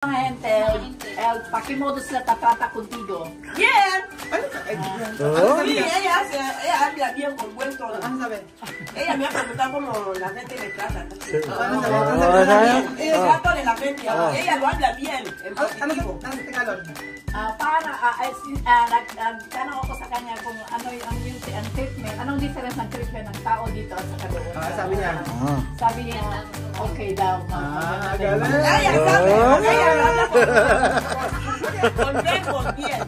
Gente, el Pakimodo se trata contigo. Bien. Sí, ella habla bien con buen tono. Ella me ha preguntado cómo la gente me trata. El trato de la gente, ella lo habla bien. En positivo. Tanong ako sa kanya kung ano ang treatment, anong difference ng treatment ng tao dito at sa doon. Sabi niya, okay daw. Ella sabe, ella habla con bien.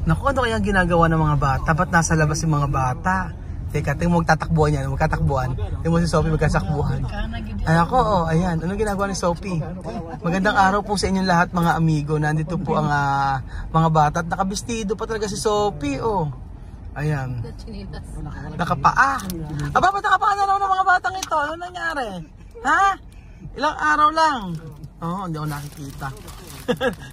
Naku, ano kaya ang ginagawa ng mga bata? Ba't nasa labas yung mga bata? Teka, tingnan mo magtatakbuhan yan, magtatakbuhan. Tingnan mo si Sophie magkasakbuhan. Ay ako, oh, ayan. Anong ginagawa ni Sophie? Magandang araw po sa inyong lahat mga amigo. Nandito po ang mga bata at nakabistido pa talaga si Sophie, oh. Ayan. Nakapaa. Aba, ba't nakapaa na raw ng mga batang ito? Ano nangyari? Ha? Ilang araw lang. Oo, hindi ako nakikita.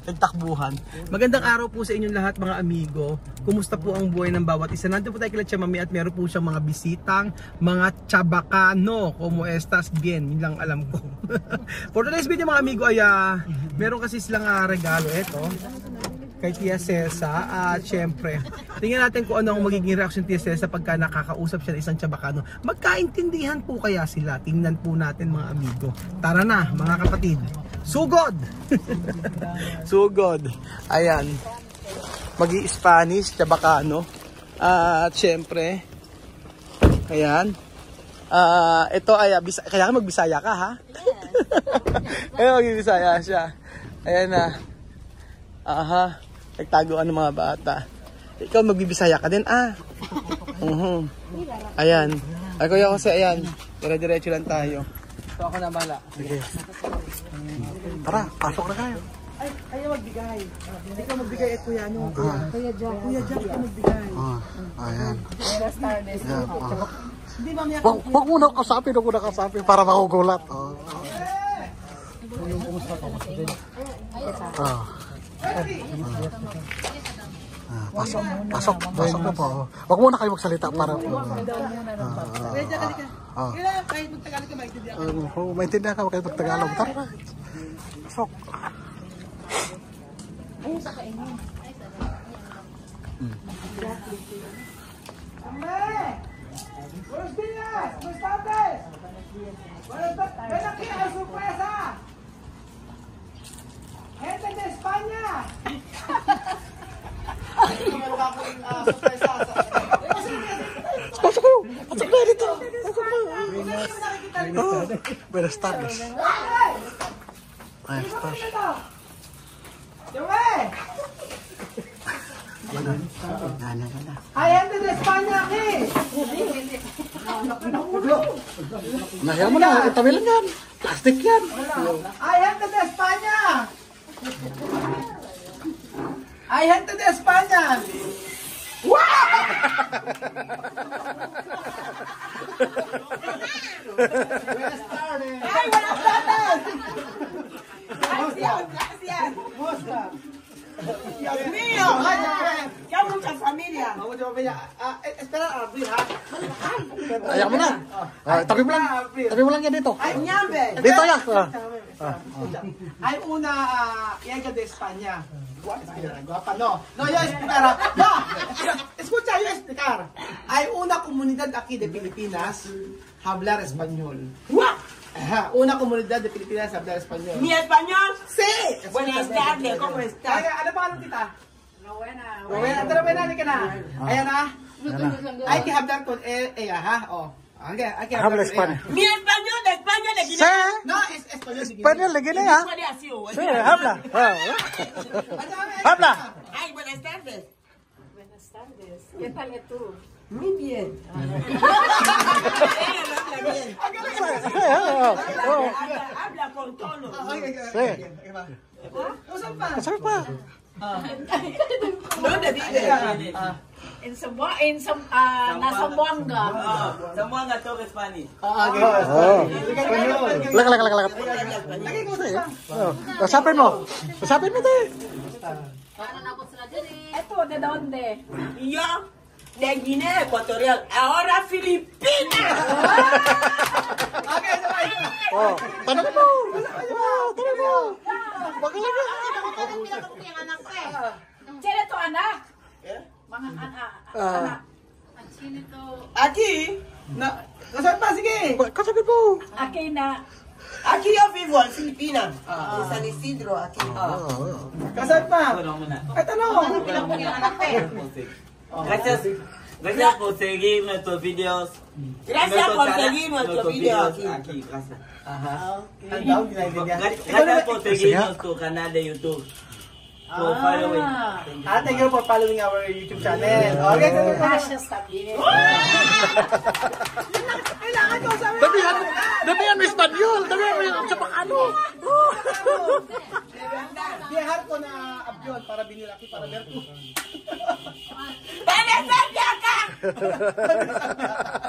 Nagtakbuhan. Magandang araw po sa inyong lahat mga amigo. Kumusta po ang buhay ng bawat isa? Nandito po tayo kila Tia Mami at meron po siyang mga bisitang mga Chabacano. Como estas bien? Yun lang alam ko. For today's video mga amigo ay meron kasi silang regalo. Ito kay Tia Cesa at syempre tingnan natin kung ano ang magiging reaction Tia Cesa pagka nakakausap siya ng isang Chabacano. Magkaintindihan po kaya sila? Tingnan po natin mga amigo. Tara na mga kapatid. Sugod! Sugod. Ayan. Magi-Spanish, Chabacano. At syempre ayan. Ito ay kaya magbisaya ka ha? Ayan, magbisaya siya. Ayan na. Aha. Nagtaguan ng mga bata. Ikaw magbibisaya ka din, Ayan. Ay, Kuya Jose, ayan. Dire-diretso lang tayo. So, ako na bala. Sige. Tara, pasok na tayo. Ay, ayaw magbigay. Hindi ka magbigay at Kuya, ano? Kuya Jack. Kuya Jack ka magbigay. Ayan. Ayan. Hindi, mami ako. Huwag mo na kasapin, para makugulat. Pasok na po. Huwag muna kayo magsalita para... Kahit magtagalog ka, maintindihan ka. Maintindihan ka, kayo magtagalog. Tara. Pasok. Ayun sa kainin. Buenos días, buenas tardes. Ven aquí a la sorpresa. Gente de España. Pasok kayo. Pasok na dito. Buenas tardes. Buenas tardes. Hay gente de España aquí. Nahaya mo na. Itabi lang yan. Plastic yan. Hay gente de España. Hay gente de España. Buenas tardes. Ay, buenas tardes. Gracias. Dios mío. Ya mucha familia. Espera a abrir, ha? Ayaw mo na. Tabi mo lang. Tabi mo lang yan dito. Ay, ñambe. Dito ya. Hay una ella de España. Guapa, no. No, yo explicar. No, escucha, yo explicar. Hay una comunidad aquí de Filipinas hablar español. Ajá, una comunidad de Filipinas hablar español. ¿Mi español? Sí. Buenas tardes, ¿cómo estás? Ano pangalan kita? Rowena. Rowena, tara Rowena, ka na. Ayan na. Hay que hablar con ella, ha? Oh. Okay, hay que hablar Habla con España. ¿Mi español de España de Sí. Guinea? No, es español. Español de Guinea. ¿Puede así o Sí, habla. Habla. Ay, buenas tardes. Buenas tardes. ¿Qué tal tú? Muy bien. Ella no habla bien. Habla con tono. Sí. Saan pa? ¿Dónde vive? Nasa Buanga. Zamboanga talk Spanish. Lakat. Usapin mo. Usapin mo tayo. Eto, de donde? Yo, de Guinea Ecuatorial. Ahora Filipinas. Okay, Oh, tanongin mo. Tanongin mo. Magaling na. Sino to anak? Mga anak. Aquí, Kasal pa, sige. Kasagin mo. Akin na. aquí yo vivo en Filipinas, en San Isidro, aquí. Kasal pa. Ano muna? Ay, tanong. Gracias. Gracias por seguir nuestros videos. Gracias por seguir nuestros videos aquí. Aquí, gracias. Ang daw, ginaibigan. Gracias por seguir nuestro canal de YouTube. Por following. Thank you for following our YouTube channel. Okay, Gracias también. kailangan ko sabi. Damihan mo Espanyol. Damihan mo sa pang-ano. Bihar ko na abyon para binilaki para berto. ¡Panesar de acá!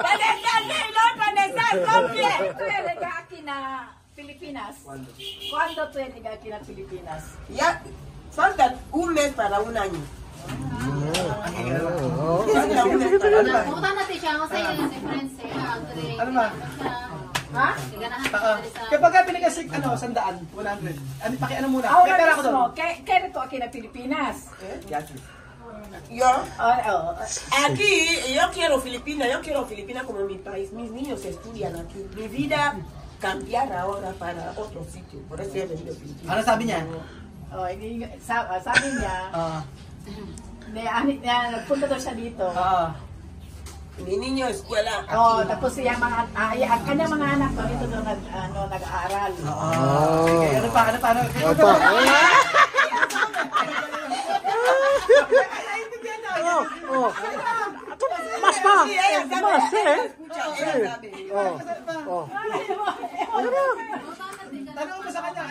¡Panesar de no panesar copie! Tú eres aquí na Pilipinas. ¿Cuándo tú eres aquí na Pilipinas? Ya, falta un mes para un año. Falta un mes para un año. Pumunta natin siya kasi yung difference eh. Ano ba? Ha? Kapag ka pinagasig, 100. Ano, ano muna? May Ahora pera ko doon. mismo, ¿qué eres tú aquí na Pilipinas? Yo, Oh. aquí, yo quiero Filipinas como mi país. Mis niños estudian aquí. Mi vida cambiar ahora para otro sitio. Por eso he venido a Filipinas. Ano sabi niya? Oh, sabi niya, nagpunta daw siya dito. Mi niño escuela aquí. Oh, tapos siya ang kanyang mga anak ko dito daw nag-aaral. Ano pa? Basta. Sí, ella sabe, Mas, ella escucha, ella sabe. Tanong mo sa kanya.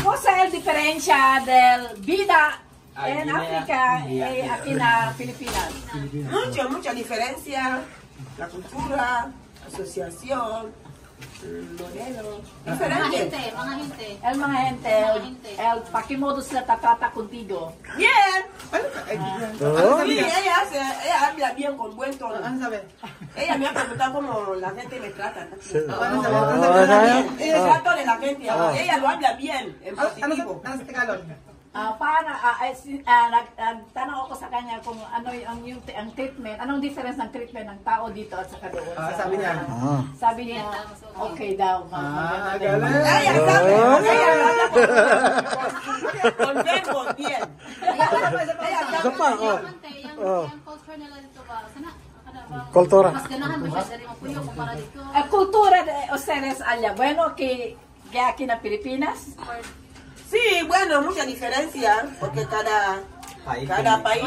¿Cuál es la diferencia del vida en África y aquí en Filipinas? Mucha diferencia. La cultura, asociación, modelo. Mga Diferente. hinte, mga hinte. El mga gente, el pakimodo sila tatrata contigo. Bien. Oh. Sí, ella habla bien con buen tono. Ano sabi? Ella me ha preguntado cómo la gente me trata. Ano sabi? El trato de la gente. Ella lo habla bien, en positivo. Ano sa Tagalog? Nagtanong ako sa kanya kung ano ang treatment, anong difference ng treatment ng tao dito at saka doon. Sabi niya. Sabi niya, okay daw. Galing. Ella sabe. Ella habla con verbos bien. Ella Isa sabe. pa, Yung culture nila dito ba? Sana, Kultura. mas ganahan mo siya dari Mapuyo kumpara dito. Cultura de ustedes allá, bueno, que aquí en Pilipinas. Sí, bueno, mucha diferencia, porque cada país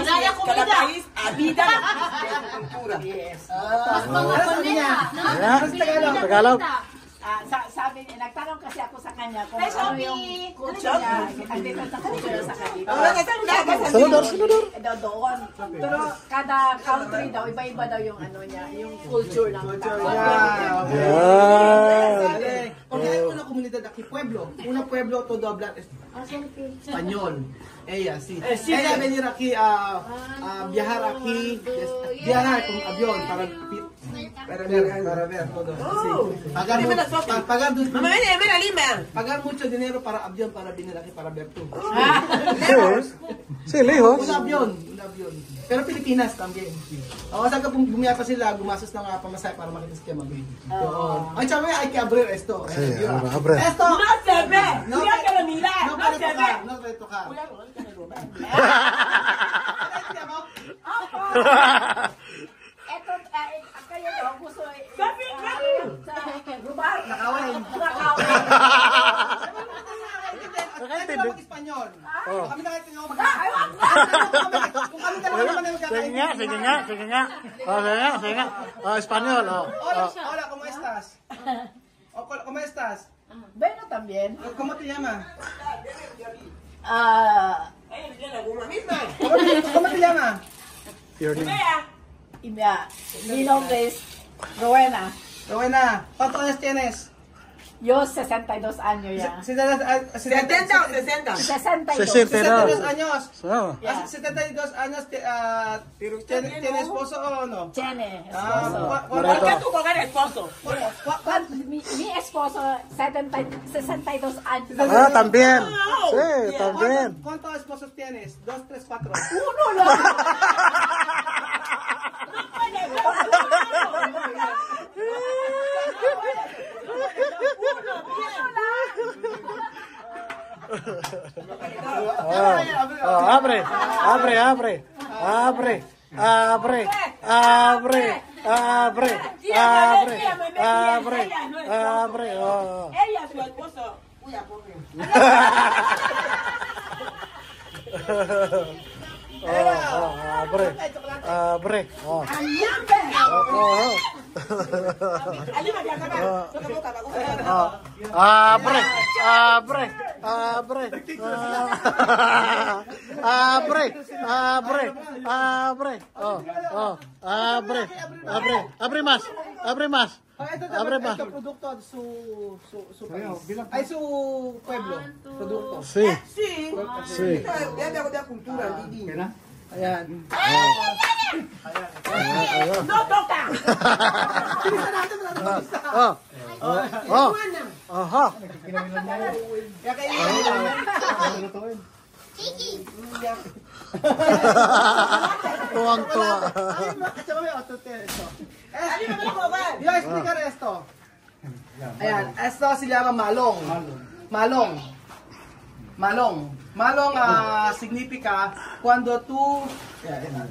habita de su cultura. Yes. Mas mga Ano sabi niya? Pilipinas, Tagalog. Sabi niya, nagtanong kasi ako sa kanya kung Ay, ano Shopee! yung culture niya, ang difference ng culture sa kanila. Saludar. Doon. Pero kada country daw, iba-iba daw yung ano niya, yung culture ng tao. Galing. Porque hay una comunidad aquí, pueblo. Una pueblo todo habla español. Ella, sí. Ella venir aquí a viajar aquí. Viajar con avión para ver todo. Sí. Pagar Mamá, ven a Lima. pagar mucho dinero para avión para venir aquí para ver tú. Sí, lejos. Un avión. Pero Pilipinas también. O saan ka bumiyapa sila, gumastos ng pamasahe para makita si Kemag. Ay, sabi, hay que abrir esto. Sí, abre. Esto. No se ve. Mira que lo miras. No No puede se ve. tocar, no puede tocar. Eto, kayo daw, gusto Sabi, rubar. Nakawin. Kahit na mag-Espanyol. Kami nakaitingaw kung kami dalawa naman ay magkakain. Sige nga. Espanyol. Hola, ¿cómo estás? ¿Cómo estás? Bueno, también. ¿Cómo te llamas? ¿Cómo te llamas? Mi nombre es Rowena. Rowena, ¿cuántos años tienes? Yo 62 años ya. 70 o 60. 62. 62 años. So, Yeah. 72 años, ¿tiene esposo o no? Tiene Ah, esposo. ¿Por qué tú con el esposo? Mi esposo 62 años. ah, también. Wow. Sí, Yeah. también. ¿Cuántos esposos tienes? 2, 3, 4. Uno lang. Abre, abre, abre, abre, abre, abre, abre, abre, abre, abre. Oh. Ella, su esposo. Uy, pobre. Abre, abre. Oh. Abre, abre, abre, abre, abre, abre, abre, abre, abre más, abre más, abre más. Ito produkto su país. Ay, su pueblo. Produkto. Sí, Sí. sí. Ella de cultura, Didi. Ayan. No toca. Oh, oh, aha. Kaya kayo Tuwang-tuwa. Yo explicar esto. Ayan, esto se llama malong. Malong. Malong. Malong significa cuando tú...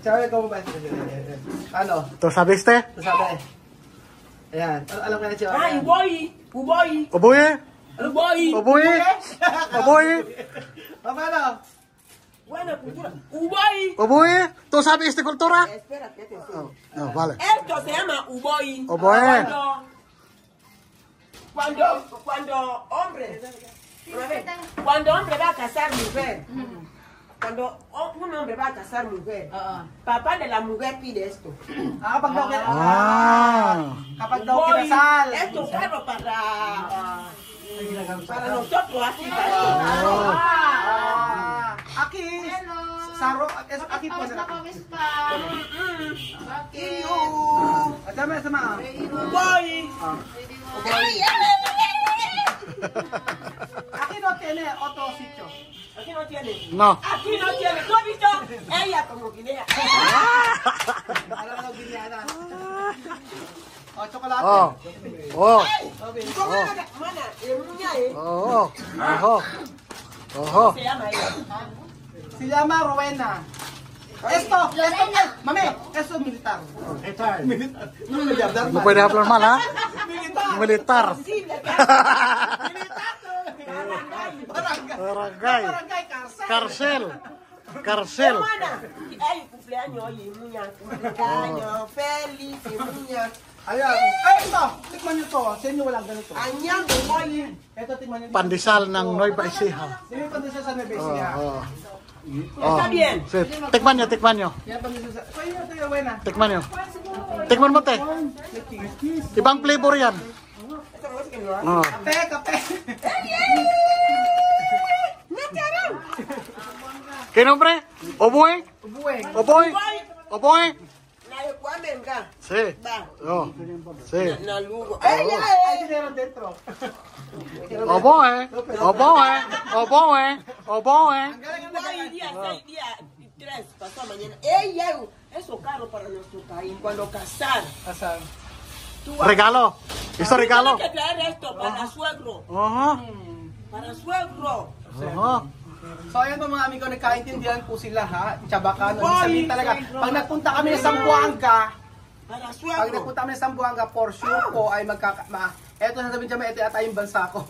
¿Sabe cómo va? Ano? ¿Tú sabiste? ¿Tú sabes? Ayan. Alam ka na siya. Ah, uboy. Uboy. Oboe? Uboy. Oboe? Oboe? Paano? Buena cultura. Uboy. Oboe? ¿Tú sabes esta cultura? Espérate, te enseño. No, vale. Esto se llama uboy. Oboe. Cuando hombre va a casar mujer, cuando un hombre va a casar mujer, papá de la mujer pide esto. Kapag daw Ah. kapag daw Uboy, kinasal. esto es caro para nosotros así. Aquí. Saro, aquí po Tapos na. na kami pa. Bakit? At dami sama. Uboy. Aquí no tiene otro sitio. Aquí no tiene. No. Aquí no tiene. ¿Tú has visto? Ella como guinea. Alam mo giniana. Oh, chocolate. Oh. Oh. ¿Cómo es la mana? Muña, Oh. Ojo. Ojo. se llama ella. Se llama Rowena. Esto, mami, esto es militar. Militar. No me voy a hablar No mal. puede hablar mal, ¿ah? Militar. Militar. Sí, de Barangay. Barangay. Barangay, cárcel. Cárcel. Cárcel. Hermana, ay, cumpleaños, oye, muña, cumpleaños, feliz, muña. Ayan. Ay, ito. Tikman nyo to. Sa inyo walang ganito. Anyang, oye. Ito, tikman nyo. Pandesal ng Nueva Ecija. Sino pa sa Nevesia? Oh. Está bien. Sí. Tikman nyo, tikman nyo. Yan pa sa... So, yun ito yung Rowena. Tikman nyo. Tikman mo, te. Ibang flavor yan. Esto no es que no hay. Oh. Kape, kape. ¿Qué nombre? Oboe. Buweng. Oboe. Oboe. Na kwame nga. Sí. Ba. Oh. Sí. Na lugo. Ay, ay, meron dentro. Oboe. Oboe. Oboe. Oboe. Hoy día 6 días 3 pasó mañana. Ella, eso caro para nuestro país. Cuando casar, Asan? tú vas Regalo. ¿Esto regalo? tienes que traer esto para suegro. Ajá. Para suegro. Ajá. So ayan po mga amigo, nagkaintindihan po sila ha. Chabacano. Ibig sabihin talaga, pag nagpunta kami sa Zamboanga, Para pag suegro. nagpunta kami sa Zamboanga, for sure po ay eto sasabihin siya, ito yata yung bansa ko.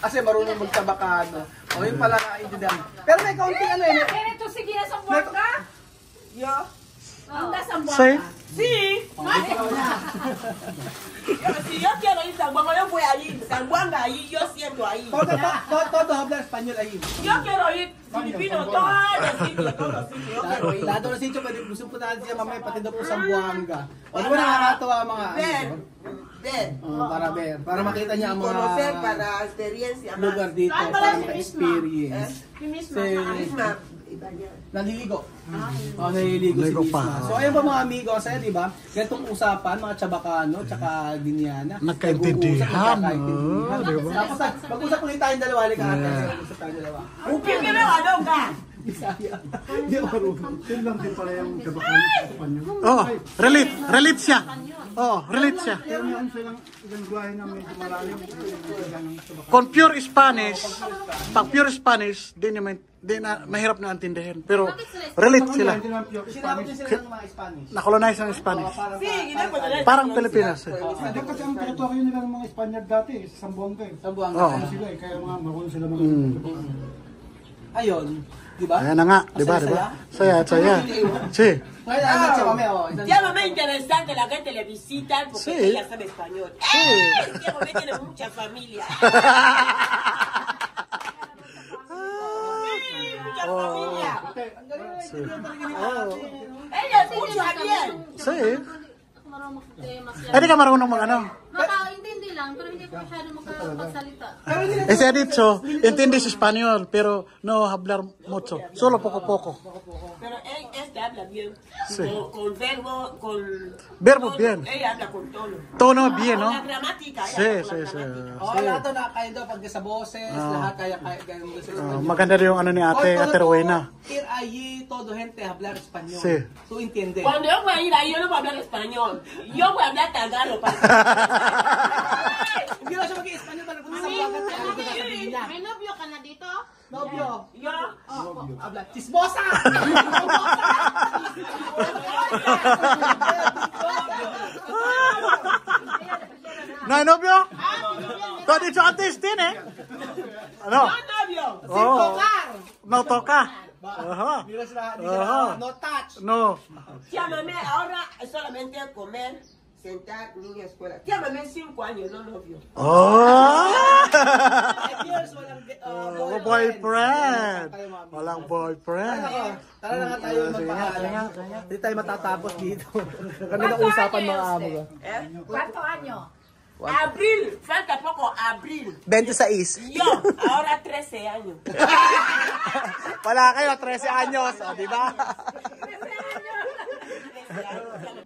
Kasi marunong mag-Chabacano. O yun pala nakaintindihan. Pero may kaunting ano yun. Ganito sige na sa buwaka. Yo. Anda sa Sí. buwaka. Sí. Si yo quiero ir a Zamboanga, yo voy a ir. Zamboanga ahí, yo siento ahí. Todo habla español ahí. Yo quiero ir Filipino, todos los sitios, todos los sitios. Yo quiero ir. Lahat ng sitio, pwede gusto po natin siya mamaya, pati daw po sa Zamboanga. O di ba nakakatawa mga Ven, ver. Para ver. Para makita niya ang mga Conocer para experiencia más. lugar dito. Saan pala Para si maka-experience. Si Miss Si Misma, iba niya. naliligo. Naliligo si Naliligo pa. Misma. So ayun po mga amigo, saya di ba? Ganitong usapan, mga Chabacano, tsaka Dinyana. Nagkaintindihan, Nagkakaintindihan. diba? Tapos mag-usap ulit tayong dalawa, halika ate. Mag-usap tayong dalawa. Upin ka na, ano ka? Bisaya. Hindi ako marunong. Yun lang din pala yung Chabacano. Oh, relate siya. Oh, relate siya. Pero meron silang gangguahe na medyo malalim. Kung pure Spanish, pag pure Spanish, di na mahirap na intindihin. Pero relate sila. Hindi naman pure Sinabot Spanish. din sila ng mga Spanish. Nakolonize ang Spanish. Sí, ginagawa nila. Parang Pilipinas. Eh. Hindi kasi ang territorio nila ng mga Spaniard dati, sa Sambuanga eh. Sa buwang Oh. Kaya sila eh, kaya mga marunong sila mga Ayun, di ba? Ayan na nga, di ba? Di ba? Saya. Si. Ngayon, ano siya kami, oh. Ya mamá interesante, la gente le visita porque Sí. ella sabe español. Sí. Que mamá tiene mucha familia. Mucha familia. Ella escucha bien. Si. Marunong mag-masyado. Eh, di ka marunong mag ano? Makaintindi lang, pero hindi ko masyado makapagsalita. Eh, si Aditso, intindi si Espanyol, pero no hablar mucho. Solo poco. Pero este habla bien. Sí. Con verbo, con... Verbo tono. bien. Ella habla con tono. Tono bien, no? Con la gramática. ella Si. habla con la gramática. Oh, lahat daw nakakaya daw pag sa boses, lahat kaya ganun gusto sa Maganda rin yung ano ni ate, Ate Rowena. Ir allí todo gente hablar español. Sí. Tú entiendes. Cuando yo voy a ir ahí, yo no voy a hablar español. Yo voy a hablar tagalo. Hindi na siya mag-i-Espanyol para kung sa bagat niya, ano sasabihin niya? May nobyo ka na dito? Nobyo. Yo, Habla. Chismosa! No, novio? To dicho antes din eh. Ano? no novio. Oh. No toca. Ajá. Hindi na sila, Ajá. no touch. No. Llámame ahora solamente a comer, sentar, niña, escuela. Llámame 5 años, no novio. Oh! 5 years, walang Boyfriend. Tayo, mami. Walang boyfriend. Tara na nga tayo magpaalam. Hindi tayo matatapos dito. Kami na usapan mga amo. ¿Cuánto año? Abril, falta poco, abril. 26. Yo, ahora 13 años. Wala kayo, 13 anyos. O, di ba? 13 años.